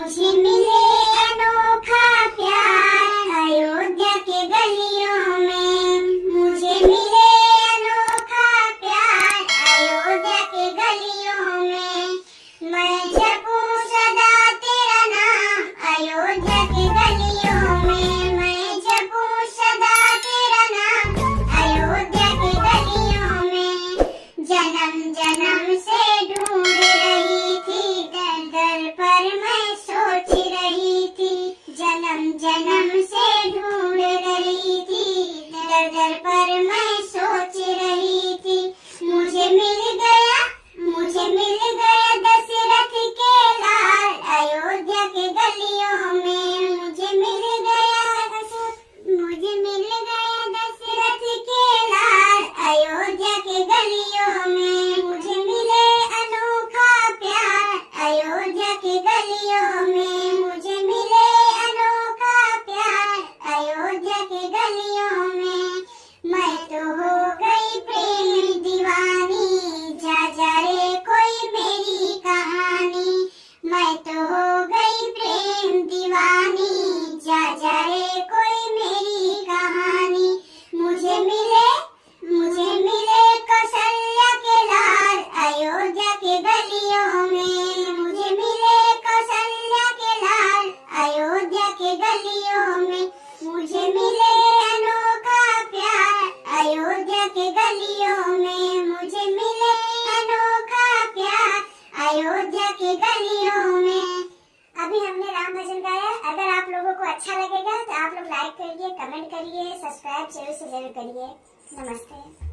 मुझे मिले अनोखा प्यार अयोध्या के गलियों में। मुझे मिले अनोखा प्यार अयोध्या के गलियों में। मैं जपूं सदा तेरा नाम अयोध्या के गलियों में। मैं जपूं सदा तेरा नाम अयोध्या के गलियों में। जन्म जन्म से ढूंढ रही थी, दर दर पर मैं सोच रही थी। जन्म जन्म से ढूंढ रही थी, दर दर पर मैं सोच रही थी। मुझे मिल गया दशरथ के लाल अयोध्या के गलियों में। मुझे मिल गया दशरथ के लाल अयोध्या के गलियों में। मुझे मिले अनोखा प्यार अयोध्या के गलियों में। मुझे मिले अनोखा प्यार अयोध्या के गलियों में। मैं तो हो गई प्रेम दीवानी, जा जा रे कोई मेरी कहानी। मैं तो हो गई प्रेम दीवानी, जा जा रे कोई मेरी कहानी। मुझे मिले कौशल्या के लाल अयोध्या के गलियों में। मुझे मिले कौशल्या के लाल अयोध्या के गलियों में। मुझे मिले अनोखा प्यार अयोध्या के गलियों में। मुझे मिले अनोखा प्यार अयोध्या के गलियों में। अभी हमने राम भजन गाया। अगर आप लोगों को अच्छा लगेगा तो आप लोग लाइक करिए, कमेंट करिए, सब्सक्राइब जरूर से जरूर करिए। नमस्ते।